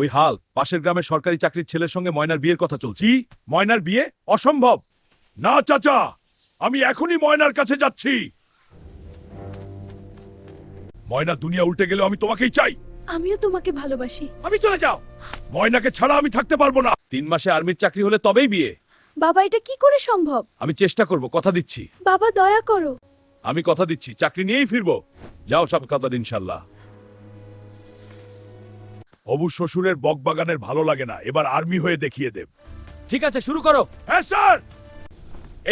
ওই হাল পাশের গ্রামের সরকারি চাকরির ছেলের সঙ্গে ময়নার বিয়ের কথা চলছে। কি? ময়নার বিয়ে অসম্ভব। না চাচা, আমি এখনই ময়নার কাছে যাচ্ছি। ময়না দুনিয়া উল্টে গেলে আমি তোমাকেই চাই। আমিও তোমাকে ভালোবাসি। আমি চলে যাও। ময়নাকে ছাড়া আমি থাকতে পারবো না। 3 মাসে আর্মির চাকরি হলে তবেই বিয়ে। বাবা, এটা কি করে সম্ভব? আমি চেষ্টা করব, কথা দিচ্ছি। বাবা, দয়া করো। আমি কথা দিচ্ছি, চাকরি নিয়েই ফিরবো। যাও সব কথা ইনশাল্লাহ। হবু শ্বশুরের বকবাগানের ভালো লাগে না, এবার আর্মি হয়ে দেখিয়ে দেব। ঠিক আছে, শুরু করো। হ্যাঁ স্যার।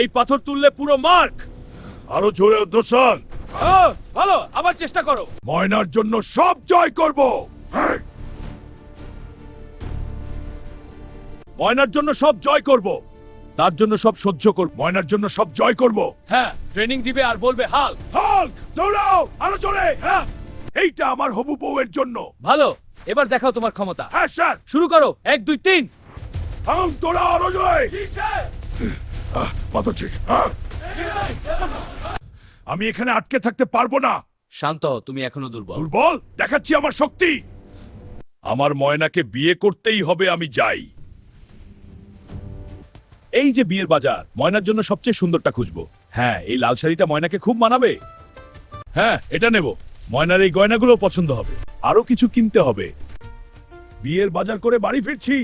এই পাথর তুললে পুরো মার্ক। আরো জোরে অধ্যসন। ভালো, আবার চেষ্টা করো। ময়নার জন্য সব জয় করব। হ্যাঁ। ময়নার জন্য সব জয় করব। তার জন্য সব সহ্য করব। ময়নার জন্য সব জয় করব। হ্যাঁ, ট্রেনিং দিবে আর বলবে হাল। হাল্ক, দৌড়াও আরো জোরে। হ্যাঁ, এইটা আমার হবু বউয়ের জন্য। ভালো, এবার দেখাও তোমার ক্ষমতা। হ্যাঁ স্যার। শুরু করো, 1 2 3। হাল্ক, দৌড়াও আরো জোরে। মাতাচ্ছি। আমি এখানে আটকে থাকতে পারবো না। শান্ত হও, তুমি এখনো দুর্বল। দুর্বল দেখাচ্ছি আমার শক্তি। আমার ময়নাকে বিয়ে করতেই হবে, আমি যাই। এই যে বিয়ের বাজার, ময়নার জন্য সবচেয়ে সুন্দরটা খুঁজবো। হ্যাঁ, এই লাল শাড়িটা ময়নাকে খুব মানাবে। হ্যাঁ, এটা নেব। ময়নার এই গয়নাগুলো পছন্দ হবে। আরো কিছু কিনতে হবে। বিয়ের বাজার করে বাড়ি ফিরছি।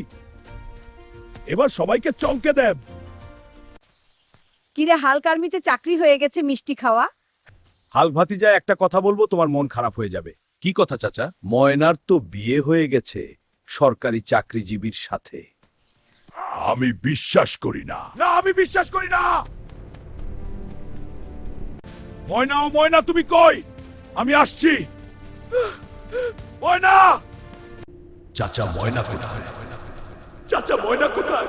এবার সবাইকে চমকে দেব। কিরে, হালক আর্মিতে চাকরি হয়ে গেছে, মিষ্টি খাওয়া? হাল ভাতিজায় একটা কথা বলবো, তোমার মন খারাপ হয়ে যাবে। কি কথা চাচা? ময়নার তো বিয়ে হয়ে গেছে সরকারি চাকরিজীবীর সাথে। আমি বিশ্বাস করি না। না, আমি বিশ্বাস করি না। ময়না, ও ময়না, তুমি কই? আমি আসছি। ময়না! চাচা, ময়না কোথায়? চাচা, ময়না কোথায়?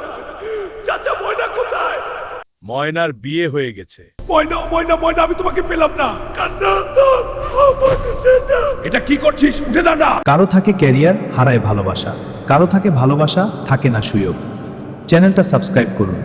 চাচা, ময়না কোথায়? ময়নার বিয়ে হয়ে গেছে। ময়না, ও ময়না, ময়না, আমি তোমাকে পেলাম না। কান্না তো। এটা কি করছিস? উঠে দাঁড়া। কারো থাকে ক্যারিয়ার, হারায় ভালোবাসা। কারো থাকে ভালোবাসা, থাকে না সুযোগ। চ্যানেলটা সাবস্ক্রাইব করুন।